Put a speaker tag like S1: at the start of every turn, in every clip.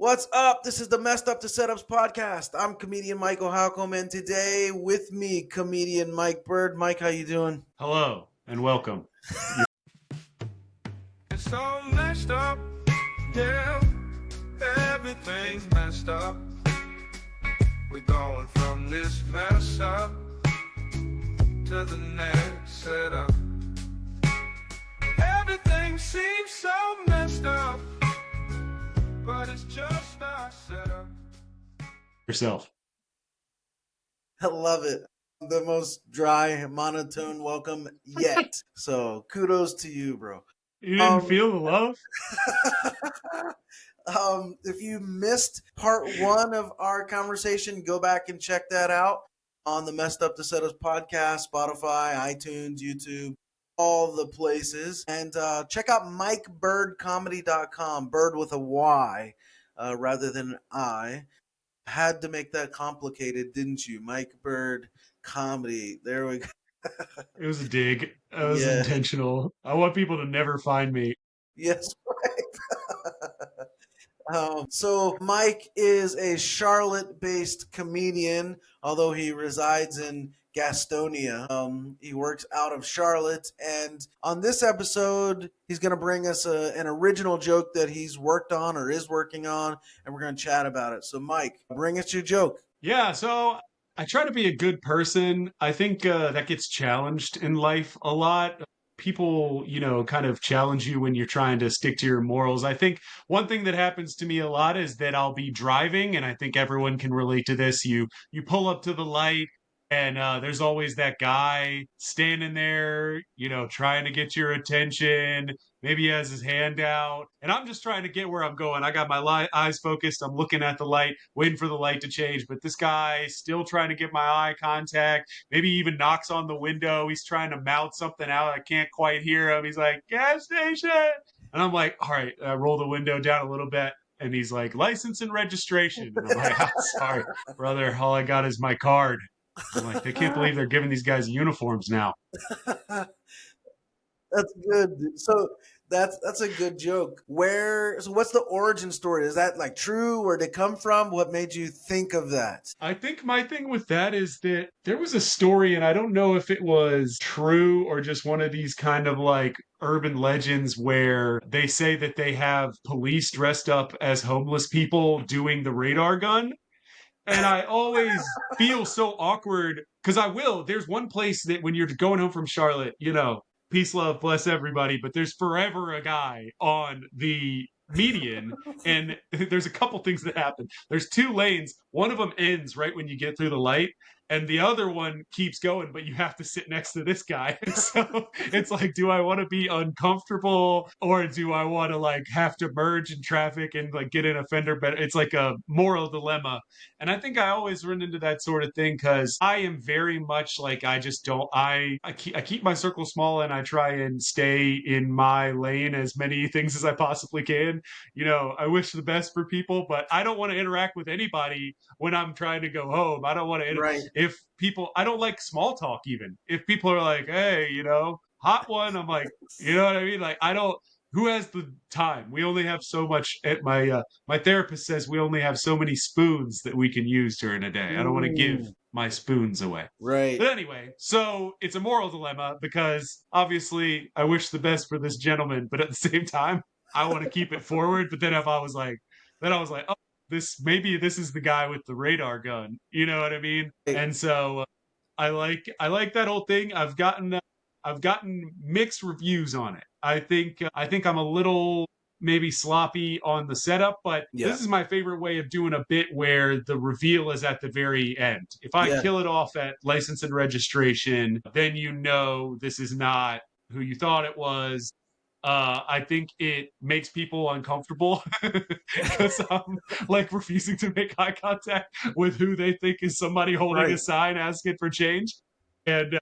S1: What's up? This is the Messed Up to Setups podcast. I'm comedian Michael Halcomb, and today with me, comedian Mike Byrd. Mike, how you doing?
S2: Hello and welcome.
S3: It's all messed up, yeah. Everything's messed up. We're going from this mess up to the next setup. Everything seems so messed up, but it's just our setup.
S2: Yourself.
S1: I love it. The most dry, monotone welcome yet. So kudos to you, bro.
S2: You didn't feel the love?
S1: If you missed part one of our conversation, go back and check that out on the Messed Up to Setups podcast, Spotify, iTunes, YouTube, all the places. And check out MikeByrdComedy.com, Bird with a Y rather than an I. Had to make that complicated, didn't you? Mike Byrd Comedy. There we go.
S2: It was a dig. It was
S1: Yeah.
S2: intentional. I want people to never find me.
S1: Yes, right. So Mike is a Charlotte-based comedian, although he resides in Gastonia. He works out of Charlotte, and on this episode, he's going to bring us an original joke that he's worked on or is working on, and we're going to chat about it. So Mike, bring us your joke.
S2: Yeah, so I try to be a good person. I think that gets challenged in life a lot. People, kind of challenge you when you're trying to stick to your morals. I think one thing that happens to me a lot is that I'll be driving, and I think everyone can relate to this. You pull up to the light, and there's always that guy standing there, trying to get your attention. Maybe he has his hand out, and I'm just trying to get where I'm going. I got my eyes focused. I'm looking at the light, waiting for the light to change. But this guy still trying to get my eye contact. Maybe even knocks on the window. He's trying to mouth something out. I can't quite hear him. He's like, gas station. And I'm like, all right, I roll the window down a little bit. And he's like, license and registration. And I'm like, oh, sorry, brother. All I got is my card. I'm like, they can't believe they're giving these guys uniforms now.
S1: That's good. So that's a good joke. So what's the origin story? Is that like true? Where'd it come from? What made you think of that?
S2: I think my thing with that is that there was a story, and I don't know if it was true or just one of these kind of like urban legends where they say that they have police dressed up as homeless people doing the radar gun. And I always feel so awkward because there's one place that when you're going home from Charlotte, peace, love, bless everybody, but there's forever a guy on the median, and there's a couple things that happen. There's two lanes. One of them ends right when you get through the light, and the other one keeps going, but you have to sit next to this guy. And so it's like, do I want to be uncomfortable, or do I want to like have to merge in traffic and like get in a fender bender? It's like a moral dilemma. And I think I always run into that sort of thing because I am very much like, I just don't, I keep my circle small, and I try and stay in my lane as many things as I possibly can. I wish the best for people, but I don't want to interact with anybody when I'm trying to go home. I don't want to,
S1: Right.
S2: if people, I don't like small talk even. If people are like, hey, hot one, I'm like, you know what I mean? Like, who has the time? We only have so much. My therapist says we only have so many spoons that we can use during a day. I don't want to give my spoons away.
S1: Right.
S2: But anyway, so it's a moral dilemma because obviously I wish the best for this gentleman, but at the same time, I want to keep it forward. But then I was like, oh, maybe this is the guy with the radar gun. You know what I mean? And so I like that whole thing. I've gotten mixed reviews on it. I think I'm a little maybe sloppy on the setup, but this is my favorite way of doing a bit where the reveal is at the very end. If I kill it off at license and registration, then this is not who you thought it was. I think it makes people uncomfortable because I'm like refusing to make eye contact with who they think is somebody holding a sign asking for change. And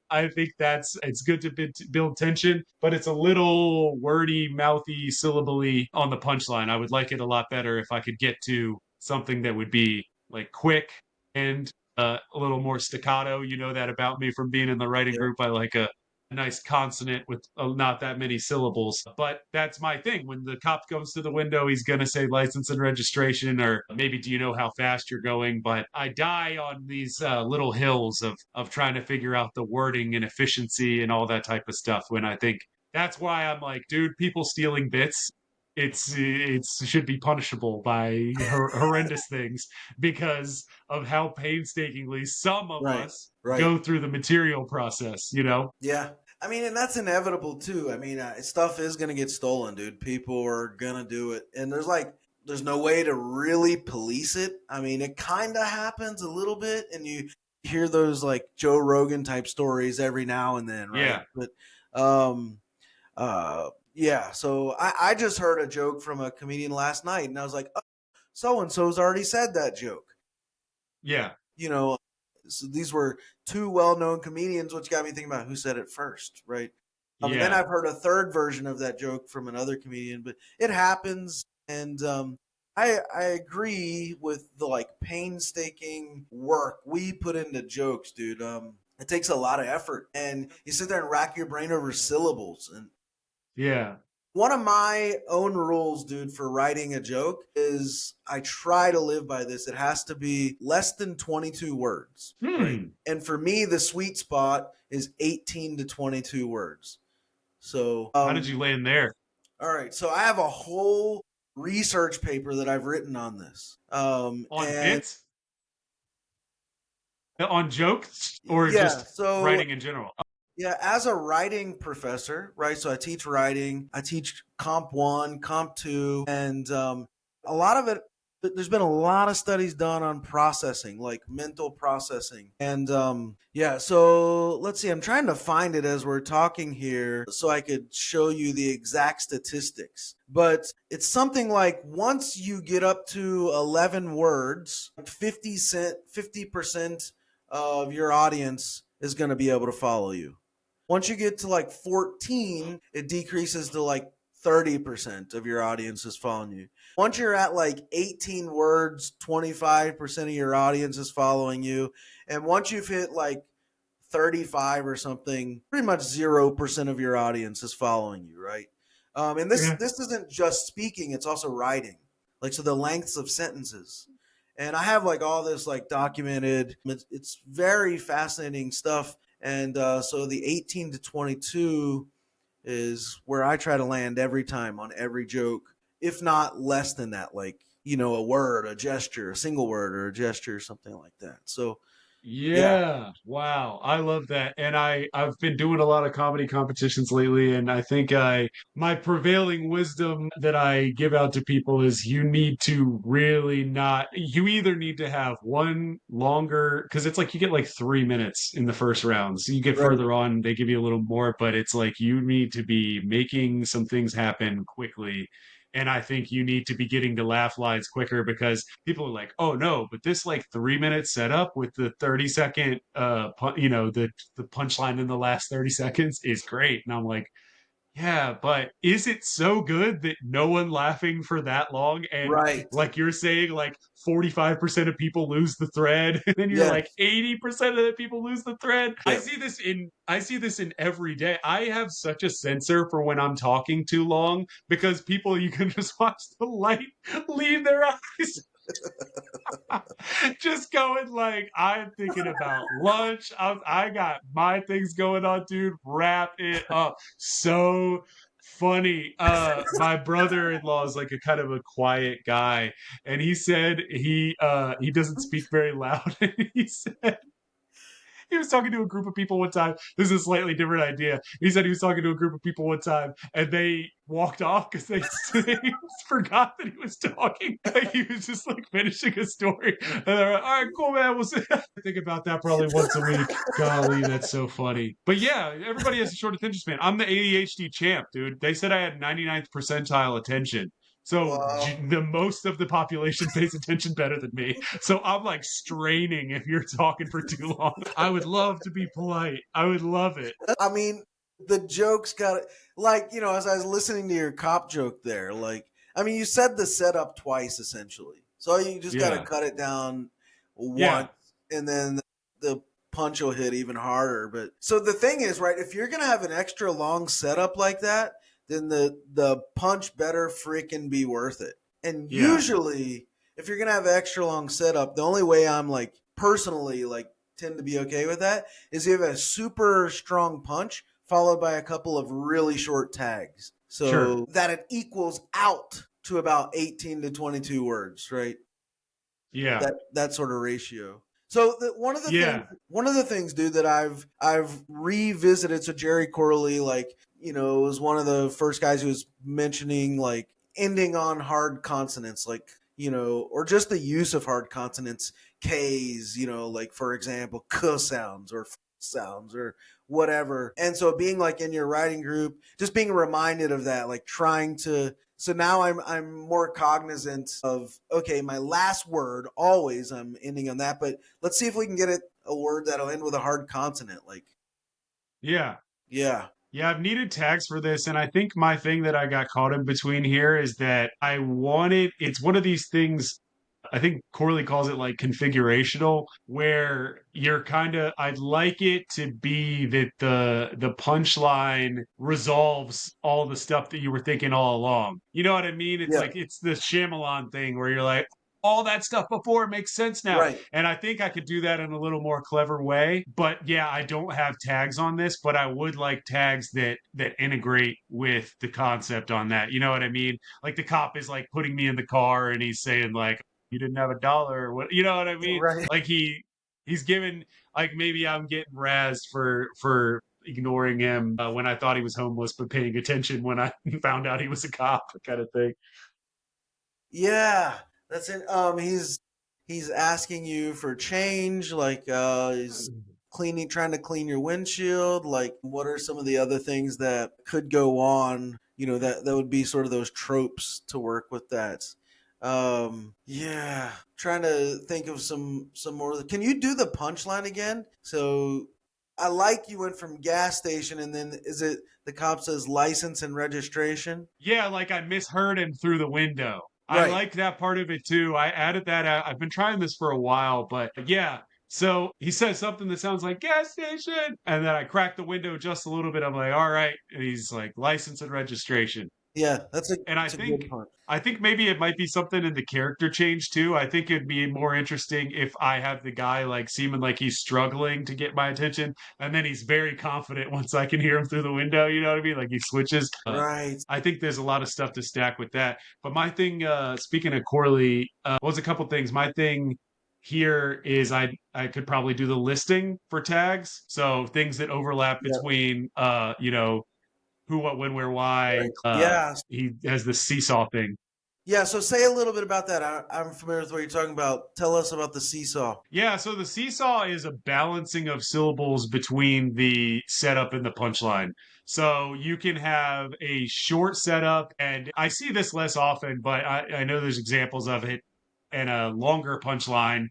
S2: I think it's good to build tension, but it's a little wordy, mouthy, syllable-y on the punchline. I would like it a lot better if I could get to something that would be like quick and a little more staccato. You know that about me from being in the writing group. I like a nice consonant with not that many syllables. But that's my thing. When the cop comes to the window, he's going to say license and registration, or maybe do you know how fast you're going? But I die on these little hills of trying to figure out the wording and efficiency and all that type of stuff. When I think that's why I'm like, dude, people stealing bits. It's should be punishable by horrendous things because of how painstakingly some of
S1: Right.
S2: us
S1: Right.
S2: go through the material process, you know?
S1: Yeah. I mean, and that's inevitable too. I mean, stuff is going to get stolen, dude. People are going to do it. And there's no way to really police it. I mean, it kind of happens a little bit, and you hear those like Joe Rogan type stories every now and then, right?
S2: Yeah.
S1: But, yeah. So I just heard a joke from a comedian last night, and I was like, oh, so and so's already said that joke.
S2: Yeah.
S1: You know, so these were two well-known comedians, which got me thinking about who said it first, right? And then
S2: Yeah.
S1: I've heard a third version of that joke from another comedian, but it happens, and I agree with the like painstaking work we put into jokes, dude. It takes a lot of effort, and you sit there and rack your brain over syllables. And
S2: Yeah.
S1: one of my own rules, dude, for writing a joke is I try to live by this. It has to be less than 22 words, right? And for me, the sweet spot is 18 to 22 words. So,
S2: How did you land there?
S1: all right. So I have a whole research paper that I've written on this.
S2: On
S1: And
S2: bits? On jokes or
S1: yeah,
S2: just
S1: so
S2: writing in general?
S1: yeah, as a writing professor, right? So I teach writing, I teach Comp 1, Comp 2, and a lot of it, there's been a lot of studies done on processing, like mental processing. And yeah, so let's see, I'm trying to find it as we're talking here so I could show you the exact statistics. But it's something like once you get up to 11 words, 50% of your audience is going to be able to follow you. Once you get to like 14, it decreases to like 30% of your audience is following you. Once you're at like 18 words, 25% of your audience is following you. And once you've hit like 35 or something, pretty much 0% of your audience is following you, right? And
S2: Yeah.
S1: this isn't just speaking, it's also writing. Like, so the lengths of sentences. And I have like all this like documented. It's very fascinating stuff. And so the 18 to 22 is where I try to land every time on every joke, if not less than that, like, you know, a word, a gesture, a single word or a gesture, something like that. So, yeah,
S2: Yeah. Wow. I love that. And I've been doing a lot of comedy competitions lately, and I think my prevailing wisdom that I give out to people is you need to really not you either need to have one longer because it's like you get like 3 minutes in the first round. So you get
S1: right,
S2: further on, they give you a little more, but it's like you need to be making some things happen quickly. And I think you need to be getting to laugh lines quicker because people are like, oh no, but this like 3 minute setup with the 30-second, the punchline in the last 30 seconds is great. And I'm like, yeah, but is it so good that no one laughing for that long? And
S1: right.
S2: like you're saying, like 45% of people lose the thread, and then you're like
S1: Yes,
S2: 80% of the people lose the thread.
S1: yeah.
S2: I see this in every day. I have such a sensor for when I'm talking too long because people you can just watch the light leave their eyes. Just going like I'm thinking about lunch. I got my things going on, dude. Wrap it up. So funny. My brother-in-law is like a kind of a quiet guy, and he said he doesn't speak very loud. And he said he was talking to a group of people one time. This is a slightly different idea. He said he was talking to a group of people one time, and they walked off because they forgot that he was talking. Like he was just like finishing a story, and they're like, "All right, cool, man. We'll see." I think about that probably once a week. Golly, that's so funny. But yeah, everybody has a short attention span. I'm the ADHD champ, dude. They said I had 99th percentile attention. So
S1: Wow.
S2: the most of the population pays attention better than me. So I'm like straining if you're talking for too long. I would love to be polite. I would love it.
S1: I mean, the jokes got like, you know, as I was listening to your cop joke there, like, I mean, you said the setup twice essentially. So you just got to
S2: Yeah.
S1: cut it down once,
S2: Yeah.
S1: and then the punch will hit even harder. But so the thing is, right, if you're gonna have an extra long setup like that, then the punch better freaking be worth it. And
S2: Yeah.
S1: usually, if you're gonna have an extra long setup, the only way I'm like personally like tend to be okay with that is you have a super strong punch followed by a couple of really short tags. So
S2: Sure.
S1: that it equals out to about 18 to 22 words, right?
S2: Yeah.
S1: That sort of ratio. So one of the things, dude, that I've revisited. So Jerry Corley, like, was one of the first guys who was mentioning like ending on hard consonants, like, or just the use of hard consonants, K's, like for example, k sounds or f sounds or whatever. And so being like in your writing group, just being reminded of that, like trying to. So now I'm more cognizant of, okay, my last word always I'm ending on that, but let's see if we can get it a word that'll end with a hard consonant. Like,
S2: Yeah.
S1: yeah,
S2: Yeah, I've needed tags for this, and I think my thing that I got caught in between here is that it's one of these things, I think Corley calls it like configurational, where I'd like it to be that the punchline resolves all the stuff that you were thinking all along. You know what I mean? It's
S1: yeah,
S2: like, it's the Shyamalan thing where you're like, all that stuff before makes sense now.
S1: right.
S2: And I think I could do that in a little more clever way. But yeah, I don't have tags on this, but I would like tags that integrate with the concept on that. You know what I mean? Like the cop is like putting me in the car and he's saying like, you didn't have $1 or what, you know what I mean?
S1: Right.
S2: Like he's given, like, maybe I'm getting razzed for ignoring him when I thought he was homeless, but paying attention when I found out he was a cop, kind of thing.
S1: Yeah, that's it. He's asking you for change, like he's trying to clean your windshield. Like, what are some of the other things that could go on? That would be sort of those tropes to work with that. Yeah, trying to think of some more. Can you do the punchline again? So I like you went from gas station, and then is it the cop says license and registration?
S2: Yeah, like I misheard him through the window. I
S1: Right.
S2: like that part of it too. I added that out. I've been trying this for a while, but yeah. So he says something that sounds like gas station, and then I crack the window just a little bit. I'm like, all right. And he's like, license and registration.
S1: Yeah,
S2: And
S1: that's a good part.
S2: I think maybe it might be something in the character change too. I think it'd be more interesting if I have the guy like seeming like he's struggling to get my attention, and then he's very confident once I can hear him through the window. You know what I mean? Like he switches.
S1: Right.
S2: I think there's a lot of stuff to stack with that. But my thing, speaking of Corley, was a couple things. My thing here is I could probably do the listing for tags, so things that overlap
S1: Yeah.
S2: between who, what, when, where, why.
S1: Right. Yeah.
S2: He has the seesaw thing.
S1: Yeah. So say a little bit about that. I'm familiar with what you're talking about. Tell us about the seesaw.
S2: Yeah, so the seesaw is a balancing of syllables between the setup and the punchline. So you can have a short setup, and I see this less often, but I know there's examples of it, and a longer punchline.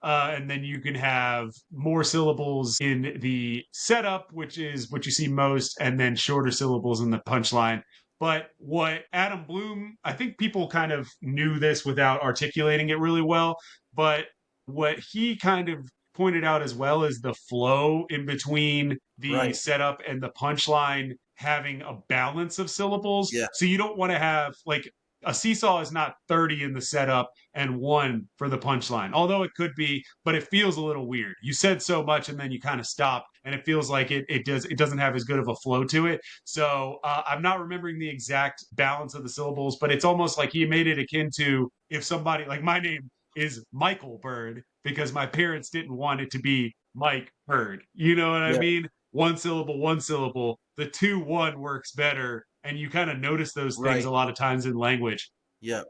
S2: And then you can have more syllables in the setup, which is what you see most, and then shorter syllables in the punchline. But what Adam Bloom, I think people kind of knew this without articulating it really well, but what he kind of pointed out as well is the flow in between the
S1: Right.
S2: setup and the punchline having a balance of syllables.
S1: Yeah.
S2: So you don't want to have like a seesaw is not 30 in the setup and 1 for the punchline. Although it could be, but it feels a little weird. You said so much and then you kind of stop, and it feels like it doesn't have as good of a flow to it. So I'm not remembering the exact balance of the syllables, but it's almost like he made it akin to if somebody like my name is Michael Byrd because my parents didn't want it to be Mike Byrd. You know what I
S1: Yeah.
S2: mean? One syllable, one syllable. The 2-1 works better, and you kind of notice those things
S1: Right.
S2: a lot of times in language.
S1: Yeah.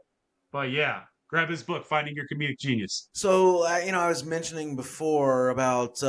S2: But yeah, grab his book, Finding Your Comedic Genius.
S1: So I was mentioning before about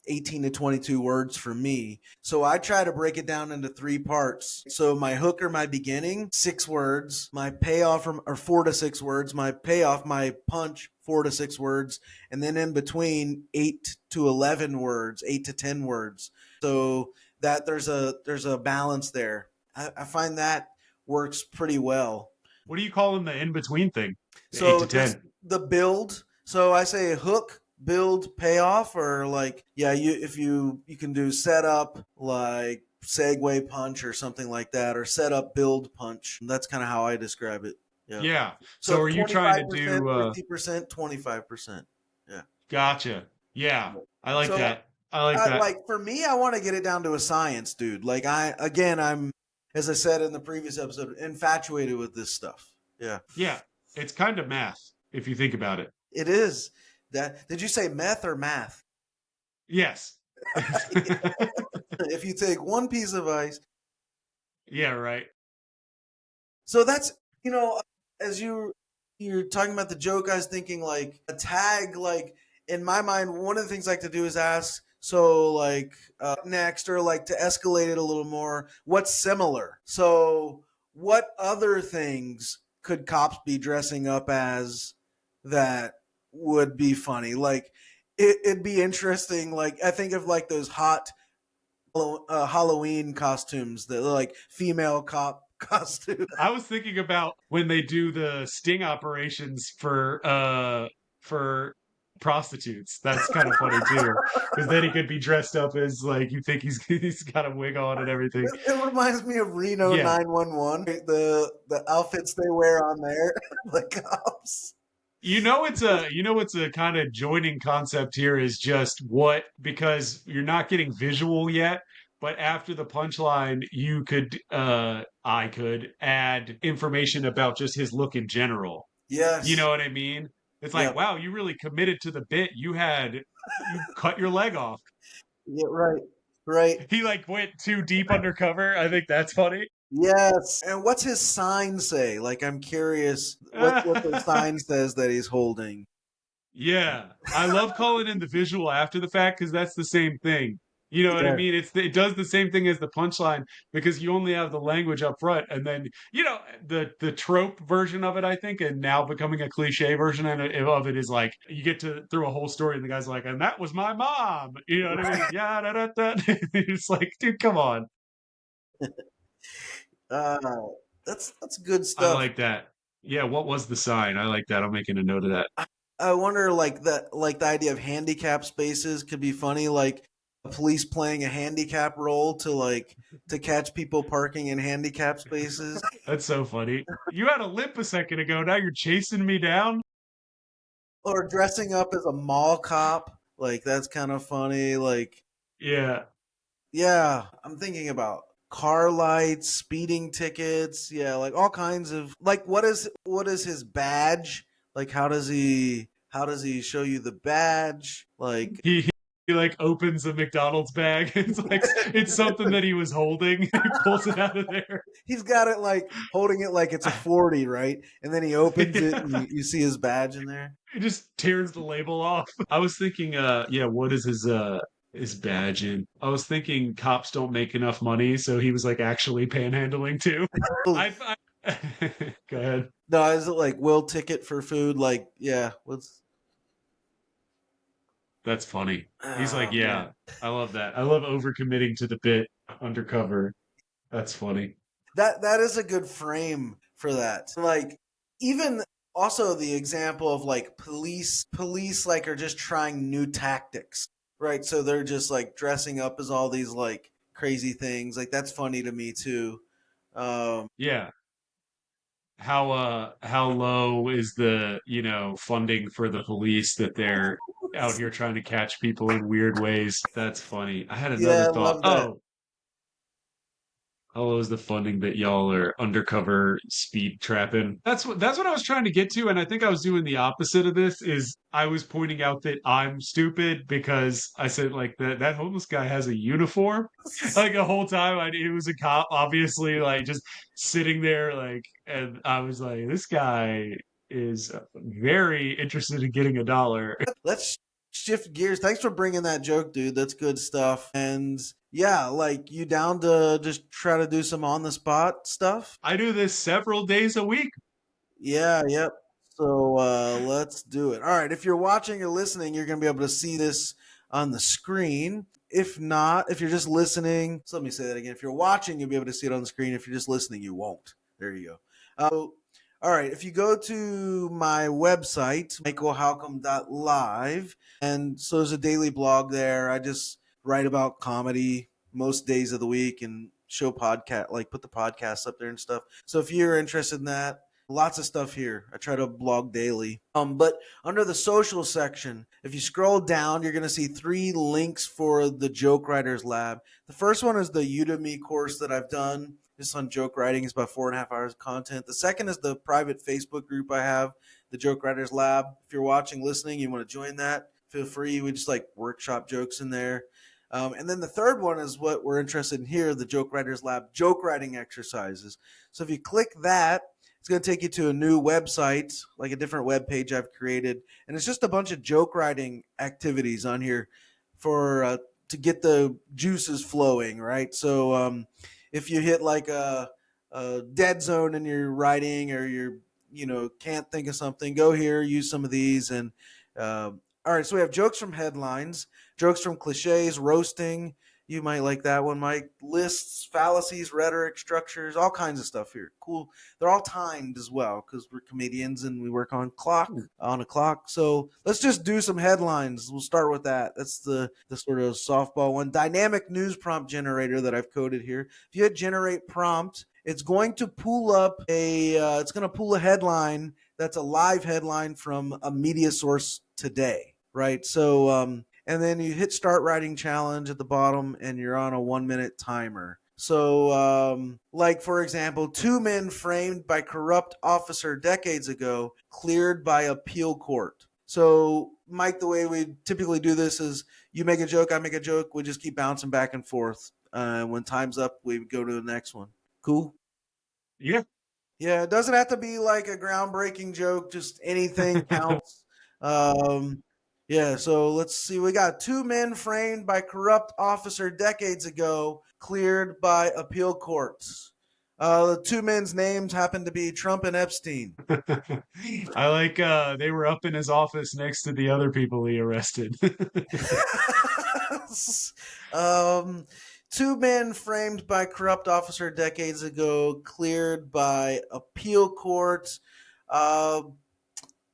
S1: 18 to 22 words for me. So I try to break it down into 3 parts. So my hook or my beginning, 6 words. My payoff or 4 to 6 words. My payoff, my punch, 4 to 6 words, and then in between 8 to 11 words, 8 to 10 words. So that there's a balance there. I find that works pretty well.
S2: What do you call in the in between thing? The 8
S1: So
S2: to
S1: just
S2: 10.
S1: the build. So I say hook, build payoff, or like, yeah, you can do setup like segue punch or something like that, or setup build punch. That's kind of how I describe it. Yeah.
S2: Yeah. So
S1: So
S2: are you trying to
S1: 25%,
S2: do
S1: 50%, 25%. Yeah.
S2: gotcha. Yeah. I like
S1: So
S2: that. I like that.
S1: like for me, I want to get it down to a science, dude. Like I'm, as I said in the previous episode, infatuated with this stuff. Yeah.
S2: Yeah. It's kind of math if you think about it.
S1: It is. That did you say meth or math?
S2: Yes.
S1: If you take one piece of ice.
S2: Yeah, right.
S1: So that's, as you're talking about the joke, I was thinking like a tag, like in my mind, one of the things I like to do is ask, so like next, or like to escalate it a little more, what's similar? So what other things could cops be dressing up as that would be funny? Like it'd be interesting. Like I think of like those hot Halloween costumes, that like female cop costume.
S2: I was thinking about when they do the sting operations for prostitutes. That's kind of funny too, because then he could be dressed up as like you think he's got a wig on and everything.
S1: It reminds me of Reno
S2: Yeah,
S1: 911. The outfits they wear on there, the cops.
S2: it's a kind of joining concept here is just what, because you're not getting visual yet, but after the punchline I could add information about just his look in general. You
S1: Yes.
S2: know what I mean? It's like,
S1: Yep.
S2: wow, you really committed to the bit. You cut your leg off.
S1: Yeah. Right. Right.
S2: He like went too deep undercover. I think that's funny.
S1: Yes. And what's his sign say? Like, I'm curious what the sign says that he's holding.
S2: Yeah, I love calling in the visual after the fact because that's the same thing. You know what I
S1: Yeah.
S2: mean? It does the same thing as the punchline because you only have the language up front, and then the trope version of it, I think, and now becoming a cliche version of it is like you get to through a whole story, and the guy's like, "And that was my mom." You know what I mean? Yeah, da, da, da. It's like, dude, come on.
S1: Uh, that's good
S2: I
S1: stuff.
S2: like that. Yeah, what was the sign? I like that. I'm making a note of that.
S1: I wonder, like the idea of handicap spaces could be funny. Like a police playing a handicap role to catch people parking in handicap spaces,
S2: That's so funny. You had a limp a second ago. Now you're chasing me down.
S1: or dressing up as a mall cop. Like that's kind of funny. Like,
S2: Yeah.
S1: yeah, I'm thinking about car lights, speeding tickets. Yeah, like all kinds of like what is his badge? Like how does he show you the badge? Like
S2: He like opens a McDonald's bag. It's like it's something that he was holding. He pulls it out of there.
S1: he's got it like holding it like it's a 40, right? And then he opens it and
S2: Yeah.
S1: you see his badge in there.
S2: He just tears the label off. I was thinking, yeah, what is his badge in? I was thinking cops don't make enough money, so he was like actually panhandling too. I go ahead.
S1: No, is it like will ticket for food? Like, yeah, what's
S2: That's funny. He's like,
S1: man.
S2: yeah, I love that. I love overcommitting to the bit undercover. That's funny.
S1: That is a good frame for that. Like even also the example of like police like are just trying new tactics, right? So they're just like dressing up as all these like crazy things. Like that's funny to me too. Um,
S2: Yeah. How low is the, funding for the police that they're out here trying to catch people in weird ways? That's funny. I had another
S1: yeah, I
S2: thought.
S1: love that.
S2: Oh, how low is the funding that y'all are undercover speed trapping? That's what I was trying to get to, and I think I was doing the opposite of this. Is I was pointing out that I'm stupid because I said like that homeless guy has a uniform. Like the whole time, it was a cop, obviously, like just sitting there, like, and I was like, this guy is very interested in getting a dollar.
S1: Let's shift gears. Thanks for bringing that joke, dude. That's good stuff. And yeah, like you down to just try to do some on the spot stuff?
S2: I do this several days a week.
S1: Yeah, yep. So let's do it. All right. If you're watching or listening, you're going to be able to see this on the screen. If not, if you're just listening, so let me say that again. If you're watching, you'll be able to see it on the screen. If you're just listening, you won't. There you go. All right, if you go to my website, michaelhalcomb.live, and so there's a daily blog there. I just write about comedy most days of the week and show podcast, like put the podcast up there and stuff. So if you're interested in that, lots of stuff here. I try to blog daily. But under the social section, if you scroll down, you're going to see 3 links for the Joke Writers Lab. The first one is the Udemy course that I've done. Just on joke writing. It's about 4.5 hours of content. The second is the private Facebook group I have, the Joke Writers Lab. If you're watching, listening, you want to join that, feel free. We just like workshop jokes in there. And then the third one is what we're interested in here, the Joke Writers Lab joke writing exercises. So if you click that, it's going to take you to a new website, like a different web page I've created. And it's just a bunch of joke writing activities on here for to get the juices flowing, right? So if you hit like a dead zone in your writing, or can't think of something, go here, use some of these. And all right, so we have jokes from headlines, jokes from cliches, roasting. You might like that one, Mike. Lists, fallacies, rhetoric, structures, all kinds of stuff here. Cool. They're all timed as well because we're comedians and we work on a clock. So let's just do some headlines. We'll start with that. That's the sort of softball one. Dynamic news prompt generator that I've coded here. If you hit generate prompt, it's going to pull up a headline that's a live headline from a media source today, right? So and then you hit start writing challenge at the bottom and you're on a 1-minute timer. So like for example, 2 men framed by corrupt officer decades ago cleared by appeal court. So Mike, the way we typically do this is you make a joke, I make a joke, we just keep bouncing back and forth. When time's up, we go to the next one. Cool?
S2: Yeah.
S1: Yeah, it doesn't have to be like a groundbreaking joke, just anything counts. Yeah, so let's see. We got 2 men framed by corrupt officer decades ago, cleared by appeal courts. The 2 men's names happen to be Trump and Epstein.
S2: I like they were up in his office next to the other people he arrested.
S1: 2 men framed by corrupt officer decades ago, cleared by appeal court.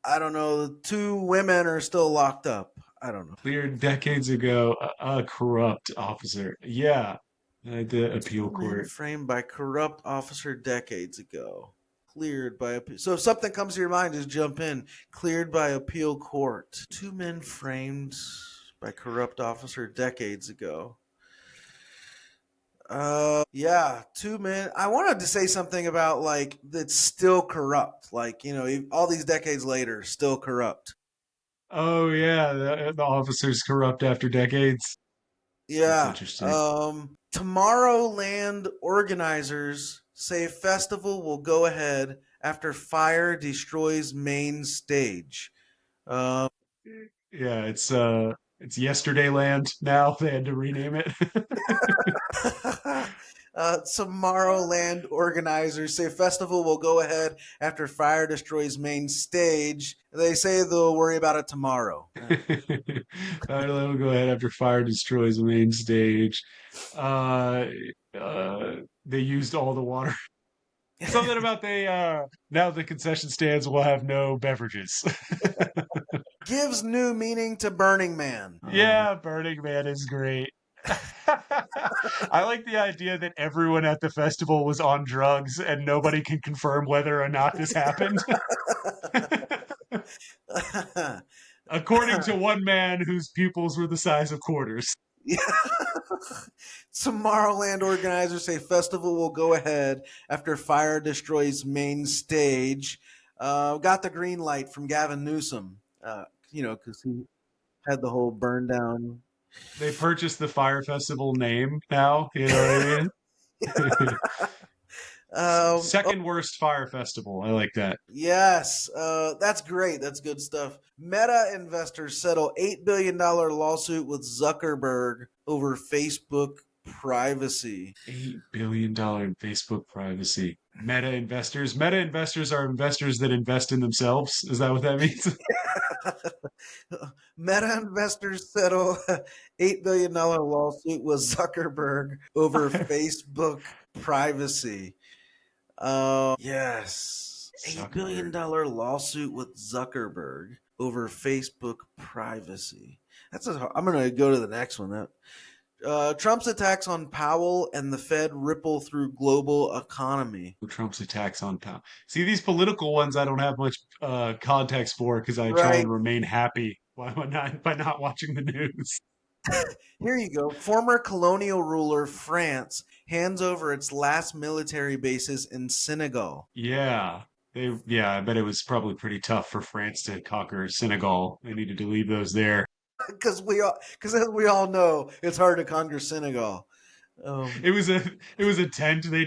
S1: I don't know. 2 women are still locked up. I don't know.
S2: Cleared decades ago, a corrupt officer. Yeah, the appeal
S1: 2 men
S2: court.
S1: framed by corrupt officer decades ago. Cleared by appeal. So if something comes to your mind, just jump in. Cleared by appeal court. 2 men framed by corrupt officer decades ago. Yeah, 2 men. I wanted to say something about like that's still corrupt. Like, all these decades later, still corrupt.
S2: Oh yeah, the officer's corrupt after decades. That's
S1: Yeah.
S2: interesting.
S1: Tomorrowland organizers say festival will go ahead after fire destroys main stage.
S2: Yeah, it's Yesterdayland now. They had to rename it.
S1: Tomorrowland organizers say festival will go ahead after fire destroys main stage. They say they'll worry about it tomorrow.
S2: They'll go ahead after fire destroys main stage. Uh, they used all the water. Something about now the concession stands will have no beverages.
S1: Gives new meaning to Burning Man.
S2: Yeah, Burning Man is great. I like the idea that everyone at the festival was on drugs and nobody can confirm whether or not this happened. According to one man whose pupils were the size of quarters.
S1: Tomorrowland organizers say festival will go ahead after fire destroys main stage. Got the green light from Gavin Newsom, because he had the whole burn down.
S2: They purchased the Fire Festival name now, you know what I mean? Second worst Fire Festival. I like that.
S1: Yes, that's great. That's good stuff. Meta investors settle $8 billion lawsuit with Zuckerberg over Facebook privacy.
S2: $8 billion Facebook privacy. Meta investors. Meta investors are investors that invest in themselves. Is that what that means?
S1: Meta investors settle $8 billion lawsuit with Zuckerberg over Facebook privacy. Yes.
S2: Zuckerberg.
S1: $8 billion lawsuit with Zuckerberg over Facebook privacy. I'm going to go to the next one. Trump's attacks on Powell and the Fed ripple through global economy.
S2: Trump's attacks on power. See, these political ones I don't have much context for because I try
S1: Right.
S2: and remain happy by not watching the news.
S1: Here you go. Former colonial ruler France hands over its last military bases in Senegal.
S2: Yeah. I bet it was probably pretty tough for France to conquer Senegal. They needed to leave those there.
S1: Because as we all know, it's hard to conquer Senegal. Um,
S2: It was a it was a tent. They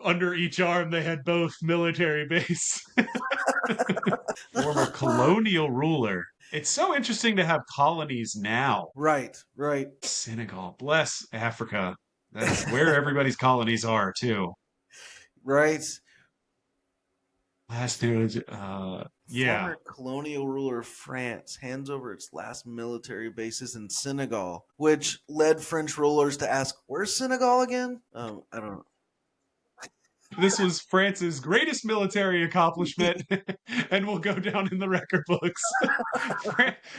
S2: under each arm they had both military base. Former colonial ruler. It's so interesting to have colonies now.
S1: right, right,
S2: Senegal, bless Africa. That's where everybody's colonies are too.
S1: right.
S2: Last news, yeah,
S1: Former colonial ruler France hands over its last military bases in Senegal, which led French rulers to ask, "Where's Senegal again?" I don't
S2: this was France's greatest military
S1: know.
S2: accomplishment, and will go down in the record books.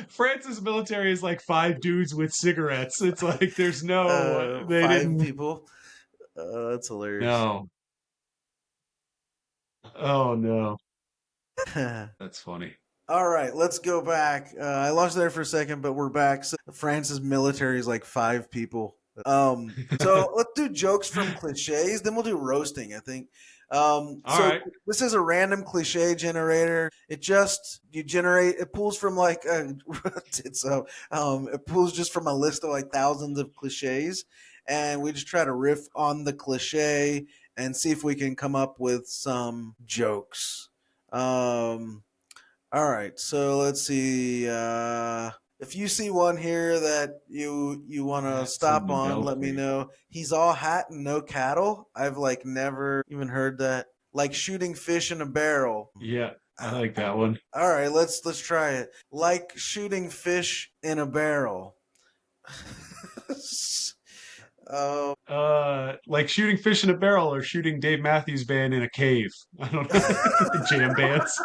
S2: France's military is like five dudes with cigarettes. It's like there's no, they
S1: Five
S2: didn't,
S1: people. That's hilarious.
S2: no. Oh no,
S1: All
S2: that's funny.
S1: right, let's go back. I lost there for a second, but we're back. So France's military is like five people. So let's do jokes from cliches, then we'll do roasting, I think.
S2: All
S1: So
S2: right,
S1: this is a random cliche generator. It pulls from like it pulls just from a list of like thousands of cliches, and we just try to riff on the cliche and see if we can come up with some jokes. Um, all right, so let's see. If you see one here that you want to
S2: hats in
S1: stop
S2: the
S1: on, let me
S2: belfry.
S1: know. He's all hat and no cattle. I've like never even heard that. Like shooting fish in a barrel.
S2: Yeah, I
S1: Uh,
S2: like that one.
S1: all right, let's try it. Like shooting fish in a barrel.
S2: Like shooting fish in a barrel or shooting Dave Matthews Band in a cave. I don't know. Jam bands.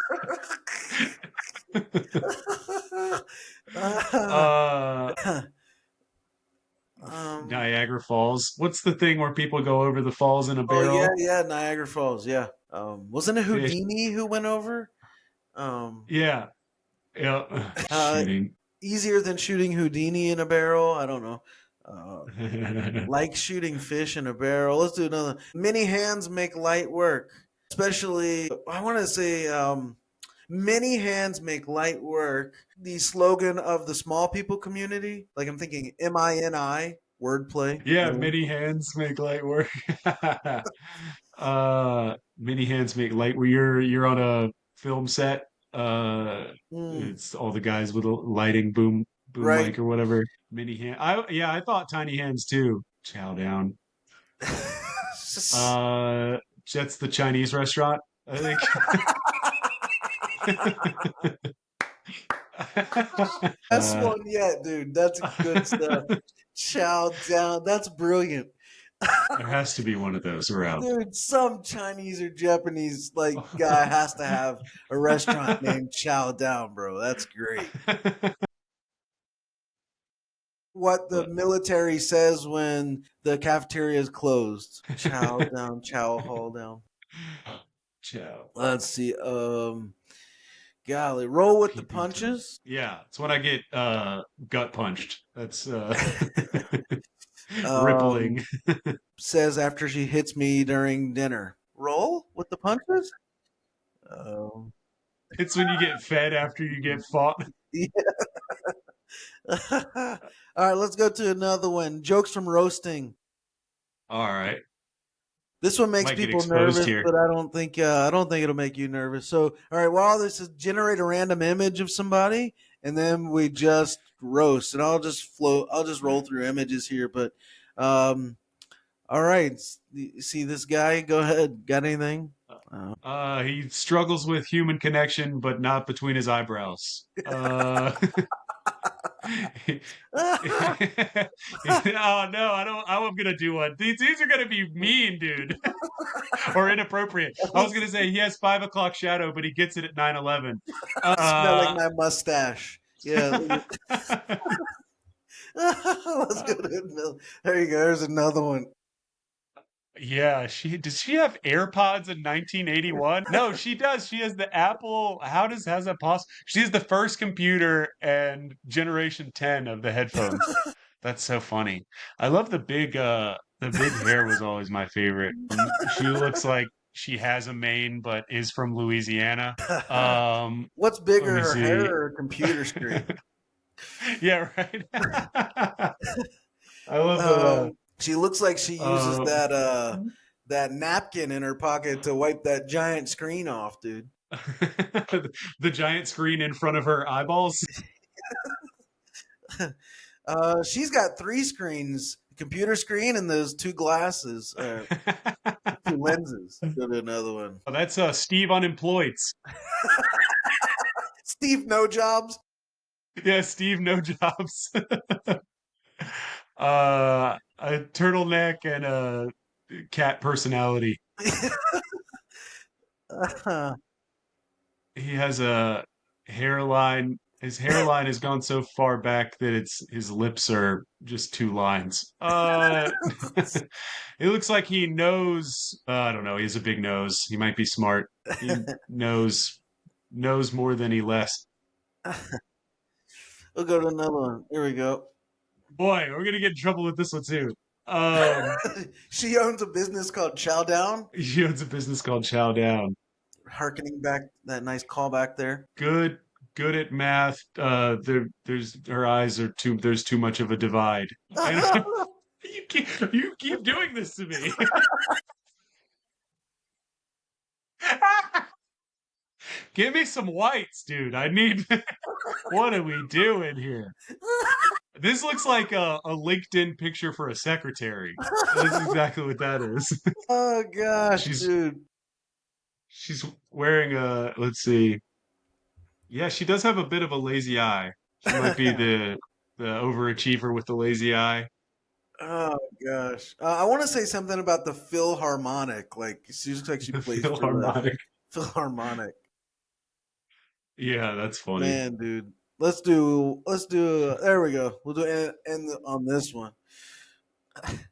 S1: uh,
S2: uh,
S1: um,
S2: Niagara Falls. What's the thing where people go over the falls in a
S1: oh yeah,
S2: barrel?
S1: yeah, Niagara Falls. Yeah. Wasn't it
S2: Fish.
S1: Houdini who went over? Um,
S2: Yeah. Yeah.
S1: uh,
S2: Shooting.
S1: easier than shooting Houdini in a barrel. I don't know. Uh, like shooting fish in a barrel. Let's do another. Many hands make light work. Especially, I want to say, many hands make light work. The slogan of the small people community. Like I'm thinking MINI, wordplay.
S2: Yeah, many hands make light work. Many hands make light where you're on a film set.
S1: Mm,
S2: It's all the guys with a lighting boom
S1: right.
S2: mic or whatever. Mini hand. I thought tiny hands too. Chow down. Uh, that's the Chinese restaurant, I think.
S1: Best one yet, dude. That's good stuff. Chow down. That's brilliant.
S2: there has to be one of those around.
S1: Dude, some Chinese or Japanese like guy has to have a restaurant named Chow Down, bro. That's great. What the
S2: But
S1: military says when the cafeteria is closed. Chow down, chow hall down.
S2: chow.
S1: Let's see. Golly, roll with the
S2: Peeping Tom.
S1: punches.
S2: Yeah, it's when I get gut punched. That's
S1: Um,
S2: rippling.
S1: says after she hits me during dinner. Roll with the punches. Um,
S2: It's when you get fed after you get fought.
S1: yeah. All right, let's go to another one. Jokes from roasting.
S2: All right.
S1: This one makes
S2: Might get
S1: people
S2: exposed
S1: nervous,
S2: here.
S1: but I don't think it'll make you nervous. So, all right, while this is generate a random image of somebody, and then we just roast, and I'll just flow. I'll just roll through images here. But, all right, see this guy? Go ahead. Got anything?
S2: He struggles with human connection, but not between his eyebrows. Oh no, I don't. I'm gonna do one. These are gonna be mean, dude, or inappropriate. I was gonna say he has 5 o'clock shadow, but he gets it at 9/11.
S1: Smelling my mustache. Yeah. Let's go to another. There you go. There's another one.
S2: Yeah, does she have AirPods in 1981? No, she does. She has the Apple. How's that possible? She has the first computer and generation 10 of the headphones. That's so funny. I love the big hair was always my favorite. She looks like she has a mane but is from Louisiana.
S1: What's
S2: Let
S1: bigger,
S2: me
S1: her hair
S2: see.
S1: or her computer screen?
S2: Yeah, right. I love the
S1: She looks like she uses
S2: uh
S1: that napkin in her pocket to wipe that giant screen off, dude.
S2: the giant screen in front of her eyeballs.
S1: She's got 3 screens: computer screen and those 2 glasses, 2 lenses. Go to another one.
S2: Oh, that's Steve Unemployed.
S1: Steve No Jobs.
S2: Yeah, Steve No Jobs. A turtleneck and a cat personality. He has a hairline. His hairline has gone so far back that his lips are just 2 lines. It looks like he knows. I don't know. He has a big nose. He might be smart. He knows more than he less.
S1: We'll go to another one. Here we go.
S2: Boy, we're gonna get in trouble with this one too.
S1: She owns a business called Chow Down.
S2: He owns a business called Chow Down.
S1: Harkening back that nice callback there.
S2: Good, good at math. There's her eyes are too. There's too much of a divide. You keep doing this to me. Give me some whites, dude. I need. What are we doing here? This looks like a LinkedIn picture for a secretary. That's exactly what that is.
S1: Oh gosh,
S2: She's
S1: dude.
S2: she's wearing a. Let's see. Yeah, she does have a bit of a lazy eye. She might be the overachiever with the lazy eye.
S1: Oh gosh. I want to say something about the Philharmonic. Like she looks like she
S2: The
S1: plays for the
S2: Philharmonic.
S1: Philharmonic.
S2: Yeah, that's funny.
S1: Man, dude. Let's do there we go. We'll do end on this one.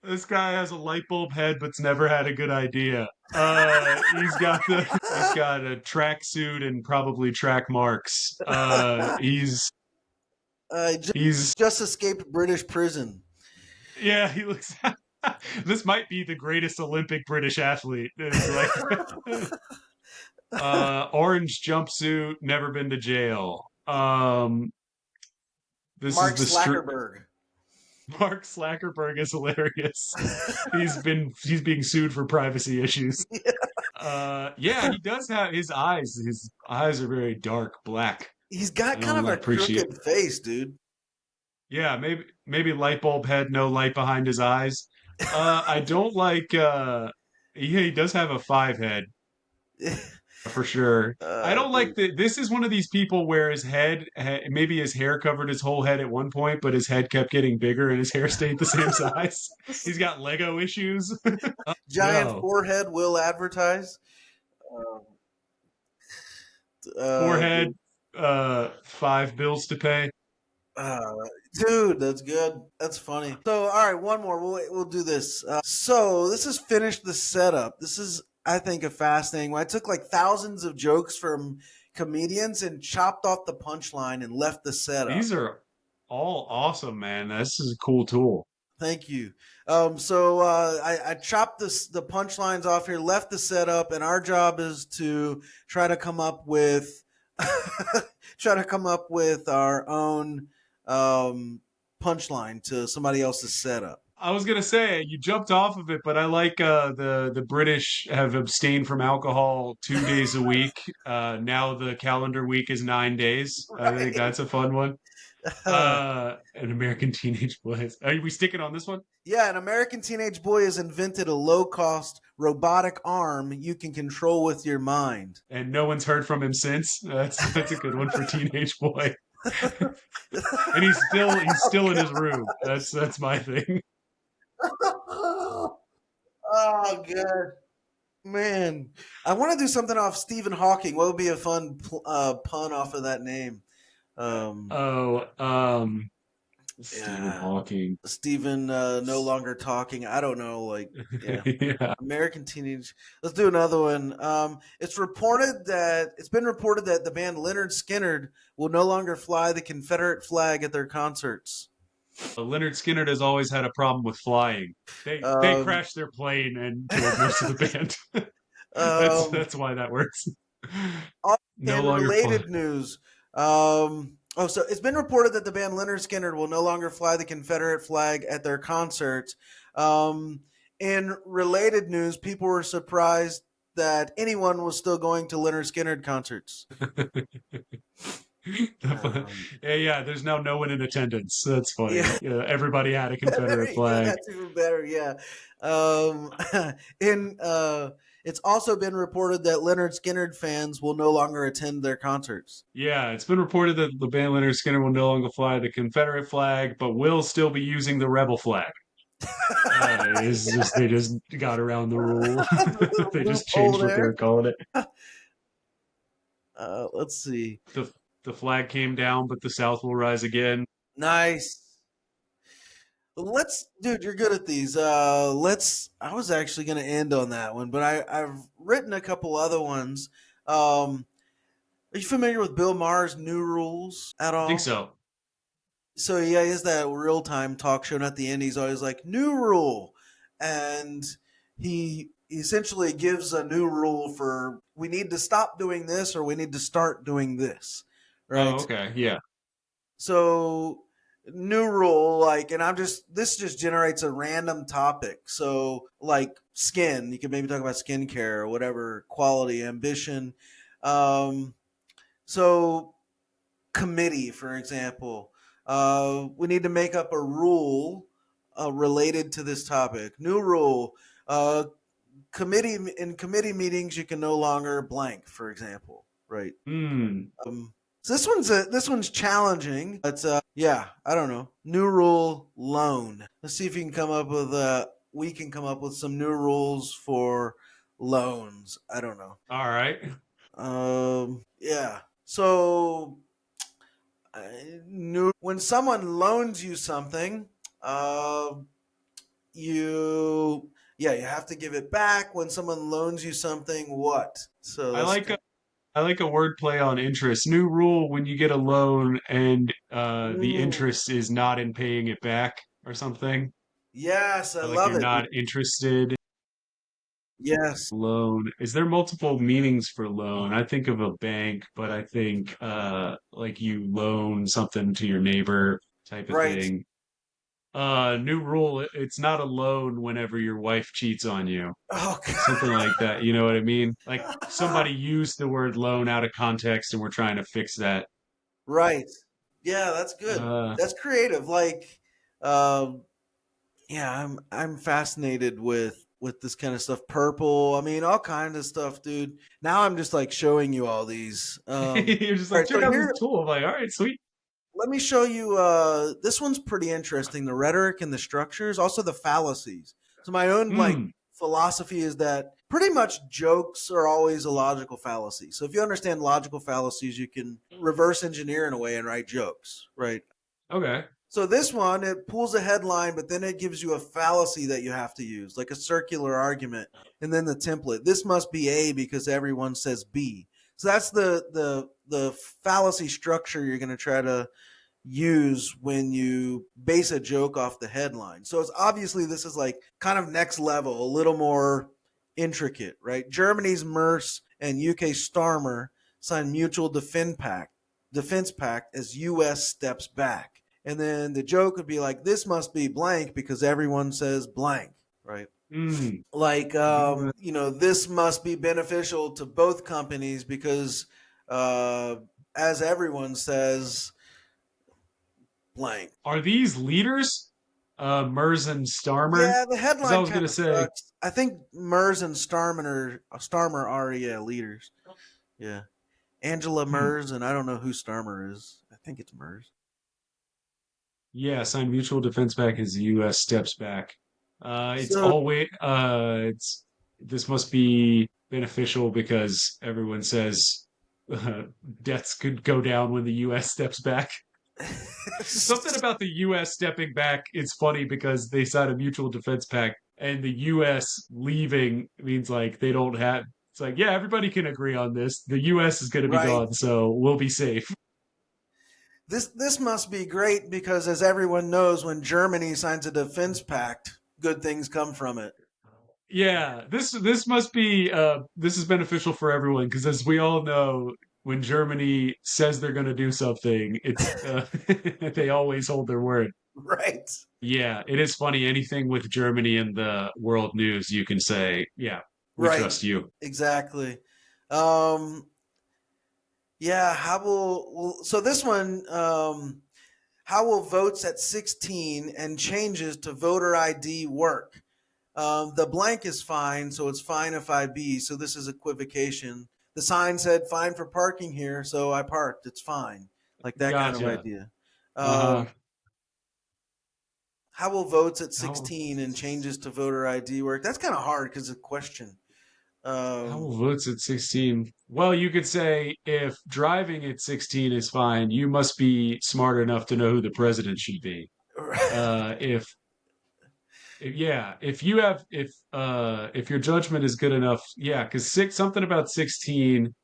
S2: This guy has a light bulb head, but's never had a good idea. He's got a track suit and probably track marks.
S1: I
S2: He's
S1: just escaped British prison.
S2: yeah, he looks. This might be the greatest Olympic British athlete. It's like orange jumpsuit, never been to jail. This
S1: Mark
S2: is the
S1: Slackerberg.
S2: Mark Slackerberg is hilarious. He's being sued for privacy issues. Yeah, he does have his eyes. His eyes are very dark black.
S1: He's got
S2: I
S1: kind of
S2: don't
S1: a
S2: appreciate.
S1: crooked face, dude.
S2: Yeah, maybe light bulb head, no light behind his eyes. I don't like. Yeah, he does have a 5 head for sure. I don't like
S1: Dude.
S2: that. This is one of these people where his maybe his hair covered his whole head at one point, but his head kept getting bigger and his hair stayed the same size. He's got Lego issues.
S1: Giant
S2: No.
S1: forehead will advertise. Um,
S2: Forehead,
S1: dude.
S2: 5 bills to pay.
S1: Uh, dude, that's good. That's funny. So, all right, one more. We'll do this. So this is finished the setup. This is, I think, a fascinating one. I took like thousands of jokes from comedians and chopped off the punchline and left the setup.
S2: These are all awesome, man. This is a cool tool.
S1: Thank you. I chopped the punchlines off here, left the setup, and our job is to try to come up with our own punchline to somebody else's setup.
S2: I was gonna say you jumped off of it, but I like the British have abstained from alcohol 2 days a week. Now the calendar week is 9 days. I think that's a fun one. An American Teenage Boy. Are we sticking on this one?
S1: Yeah, an American teenage boy has invented a low-cost robotic arm you can control with your mind.
S2: And no one's heard from him since. That's a good one for Teenage Boy. And he's still in his room. That's my thing.
S1: Oh, good. Man, I want to do something off Stephen Hawking. What would be a fun pun off of that name? Um,
S2: Oh, Stephen
S1: yeah,
S2: Hawking.
S1: Stephen no longer talking. I don't know. Like, yeah,
S2: Yeah.
S1: American Teenage. Let's do another one. It's been reported that the band Leonard Skinner will no longer fly the Confederate flag at their concerts.
S2: Leonard Skinner has always had a problem with flying. They
S1: Um,
S2: crashed their plane and killed most of the band.
S1: um,
S2: That's why that works. No
S1: In
S2: longer fly.
S1: related news, so it's been reported that the band Leonard Skinner will no longer fly the Confederate flag at their concerts. In related news, people were surprised that anyone was still going to Leonard Skinner concerts.
S2: Yeah, there's now no one in attendance. That's funny.
S1: Yeah,
S2: Everybody had a Confederate flag.
S1: that's even better. Yeah. Um, in It's also been reported that Leonard Skinner fans will no longer attend their concerts.
S2: Yeah, it's been reported that the band Leonard Skinner will no longer fly the Confederate flag, but will still be using the rebel flag. It's just they just got around the rule. They just
S1: Loophole
S2: changed what they
S1: there.
S2: were calling it.
S1: Let's see.
S2: The flag came down, but the South will rise again.
S1: Nice. Dude, you're good at these. I was actually going to end on that one, but I've written a couple other ones. Are you familiar with Bill Maher's New Rules at
S2: I think
S1: all?
S2: so.
S1: So yeah, he has that real time talk show, and at the end, he's always like, "New rule," and he essentially gives a new rule for we need to stop doing this or we need to start doing this,
S2: Oh,
S1: right?
S2: okay. Yeah.
S1: So new rule, like, and this just generates a random topic. So like skin, you can maybe talk about skincare or whatever, quality, ambition. Um, so committee, for example, we need to make up a rule related to this topic. New rule, uh, committee meetings, you can no longer blank, for example, right?
S2: Hmm.
S1: So this one's challenging. But yeah, I don't know. New rule loan. Let's see if you can come up with we can come up with some new rules for loans. I don't know.
S2: All right.
S1: Yeah. So new when someone loans you something, uh, you you have to give it back. When someone loans you something, what? So
S2: I
S1: let's
S2: like I like a wordplay on interest. New rule when you get a loan and the
S1: mm,
S2: interest is not in paying it back or something.
S1: yes, I
S2: Or like
S1: love
S2: you're
S1: it.
S2: not interested.
S1: Yes,
S2: Loan. Is there multiple meanings for loan? I think of a bank, but I think like you loan something to your neighbor type of
S1: right.
S2: thing. New rule, it's not a loan whenever your wife cheats on you.
S1: Oh,
S2: Something like that. You know what I mean? Like somebody used the word loan out of context and we're trying to fix that.
S1: right. Yeah, that's good.
S2: Uh,
S1: That's creative. Like, um, yeah, I'm fascinated with this kind of stuff. Purple. I mean, all kinds of stuff, dude. Now I'm just like showing you all these.
S2: you're just
S1: All
S2: like,
S1: right, so
S2: check out this
S1: here,
S2: tool. I'm like, all right, sweet.
S1: let me show you. This one's pretty interesting. The rhetoric and the structures, also the fallacies. So my own like
S2: Hmm.
S1: philosophy is that pretty much jokes are always a logical fallacy. So if you understand logical fallacies, you can reverse engineer in a way and write jokes, right?
S2: Okay.
S1: So this one, it pulls a headline, but then it gives you a fallacy that you have to use, like a circular argument, and then the template. This must be A because everyone says B. So that's the fallacy structure you're going to try to use when you base a joke off the headline. So it's obviously this is like kind of next level, a little more intricate, right? Germany's Merce and UK Starmer signed mutual defense pact as US steps back. And then the joke would be like, this must be blank because everyone says blank, right?
S2: Hmm.
S1: Like,
S2: You,
S1: this must be beneficial to both companies because, as everyone says, blank.
S2: are these leaders? Mers and Starmer?
S1: Yeah, the
S2: Because I
S1: headline
S2: was
S1: kind
S2: gonna
S1: of
S2: say,
S1: sucks. I think Mers and Starmer are leaders. Yeah, Angela
S2: hmm.
S1: Mers and I don't know who Starmer is. think it's MERS.
S2: Yeah, signed mutual defense pact as the U.S. steps back. It's
S1: So
S2: always it's this must be beneficial because everyone says uh, deaths could go down when the U.S. steps back. Something about the U.S. stepping back is funny because they signed a mutual defense pact, and the U.S. leaving means like they don't have. It's like, yeah, everybody can agree on this. The U.S. is going to be
S1: right.
S2: gone, so we'll be safe.
S1: This must be great because, as everyone knows, when Germany signs a defense pact, good things come from it.
S2: Yeah, this must be this is beneficial for everyone because as we all know, when Germany says they're going to do something, it's they always hold their word.
S1: Right.
S2: Yeah, it is funny. Anything with Germany in the world news, you can say, yeah, we
S1: Right.
S2: trust you.
S1: Exactly. Um, yeah. So this one, how will votes at 16 and changes to voter ID work? The blank is fine, so it's fine if I be. So this is equivocation. The sign said fine for parking here, so I parked. It's fine. Like that kind of
S2: Gotcha.
S1: idea.
S2: Uh-huh.
S1: How will votes at
S2: How
S1: 16 and changes to voter ID work? That's kind of hard because it's a question.
S2: how
S1: Um,
S2: will votes at 16? Well, you could say if driving at 16 is fine, you must be smart enough to know who the president should be. If yeah, if you have if your judgment is good enough, yeah, because six something about 16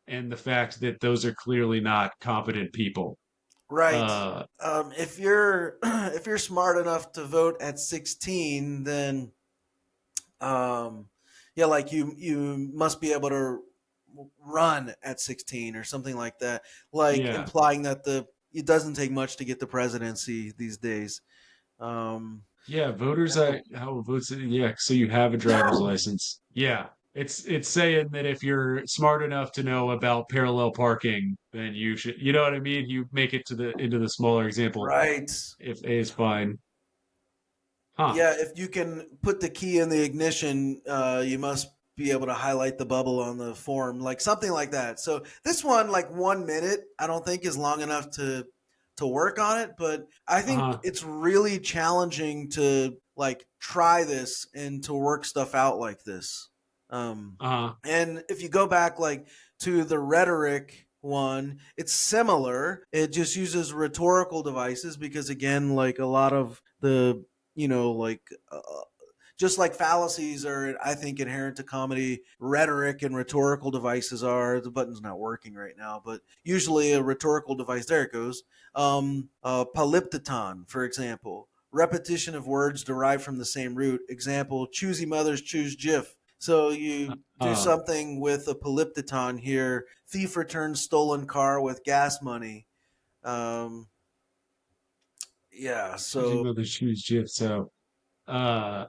S2: and the fact that those are clearly not competent people.
S1: right.
S2: Uh
S1: If you're if you're smart enough to vote at 16, then yeah, like you must be able to run at 16 or something like that, like
S2: yeah.
S1: implying that the it doesn't take much to get the presidency these days. um
S2: Yeah, voters
S1: yeah.
S2: how votes yeah, so you have a driver's license. Yeah. It's saying that if you're smart enough to know about parallel parking, then you should you know what I mean? You make it to the into the smaller example
S1: Right.
S2: if A is fine. Huh.
S1: Yeah, if you can put the key in the ignition, you must be able to highlight the bubble on the form, like something like that. So this one, like 1 minute, I don't think is long enough to work on it, but I think
S2: Uh-huh.
S1: it's really challenging to like try this and to work stuff out like this.
S2: Uh-huh.
S1: And if you go back like to the rhetoric one, it's similar. It just uses rhetorical devices because again, like a lot of the like just like fallacies are, I think, inherent to comedy, rhetoric and rhetorical devices are. The button's not working right now, but usually a rhetorical device. There it goes. Polyptoton, for example, repetition of words derived from the same root. Example: choosy mothers choose Jif. So you do
S2: Uh,
S1: something with a polyptoton here. Thief returns stolen car with gas money. Um, yeah.
S2: choosing
S1: So
S2: whether to choose GIF. So, uh,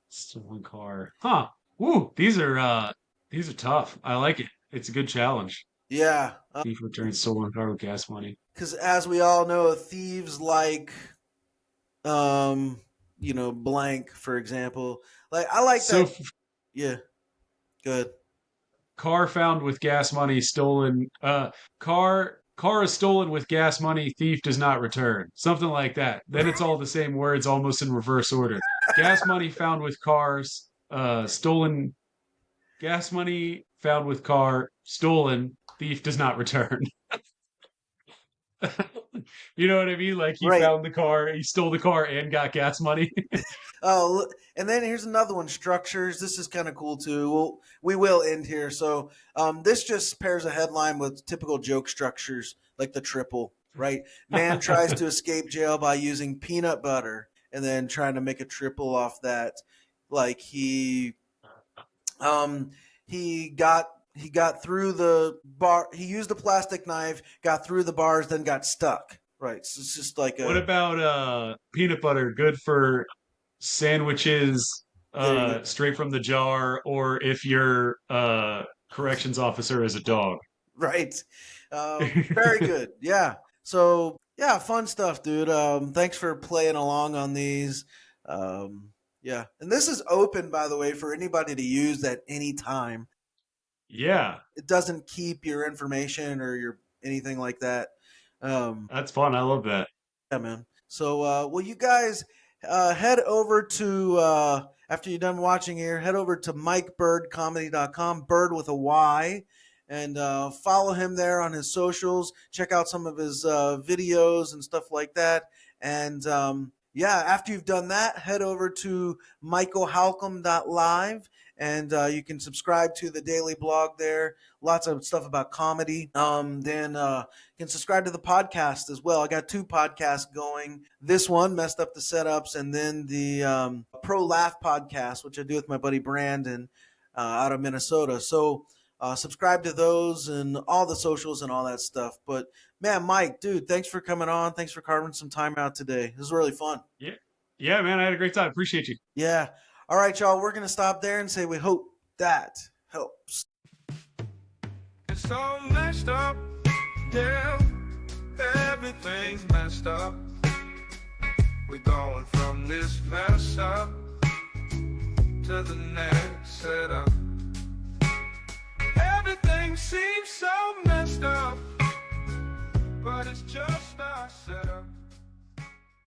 S2: stolen car. Huh. Woo. These are tough. I like it. It's a good challenge.
S1: yeah.
S2: Thief returns stolen car with gas money.
S1: Because as we all know, thieves like um blank, for example. Like I like
S2: So,
S1: that. Yeah, good.
S2: car found with gas money stolen. Car is stolen with gas money. Thief does not return. Something like that. Then it's all the same words, almost in reverse order. Gas money found with cars. Stolen gas money found with car stolen. Thief does not return. You know what I mean? Like he
S1: Right.
S2: found the car, he stole the car, and got gas money.
S1: Oh, and then here's another one: structures. This is kind of cool too. We will end here. So this just pairs a headline with typical joke structures, like the triple. Right? Man tries to escape jail by using peanut butter, and then trying to make a triple off that. Like um, he got through the bar. He used the plastic knife, got through the bars, then got stuck. Right. So it's just like
S2: What
S1: a
S2: about peanut butter? Good for sandwiches
S1: there you go.
S2: straight from the jar, or if your corrections officer is a dog.
S1: Right. Very good. Yeah. So yeah, fun stuff, dude. Thanks for playing along on these. Yeah, and this is open, by the way, for anybody to use at any time.
S2: Yeah.
S1: It doesn't keep your information or your anything like that.
S2: That's fun. I love that.
S1: Yeah, man. So, well, you guys head over to, after you're done watching here, head over to MikeByrdComedy.com, Bird with a Y, and follow him there on his socials. Check out some of his videos and stuff like that. And yeah, after you've done that, head over to michaelhalcomb.live, and you can subscribe to the daily blog there. Lots of stuff about comedy. Then you can subscribe to the podcast as well. I got 2 podcasts going. This one, Messed Up the Setups, and then the Pro Laugh podcast, which I do with my buddy Brandon out of Minnesota. So subscribe to those and all the socials and all that stuff. But man, Mike, dude, thanks for coming on. Thanks for carving some time out today. This was really fun.
S2: Yeah. Yeah, man. I had a great time. Appreciate you.
S1: Yeah. All right, y'all. We're going to stop there and say we hope that helps.
S3: It's all messed up, yeah. Everything's messed up. We're going from this mess up to the next setup. Everything seems so messed up, but it's just our setup.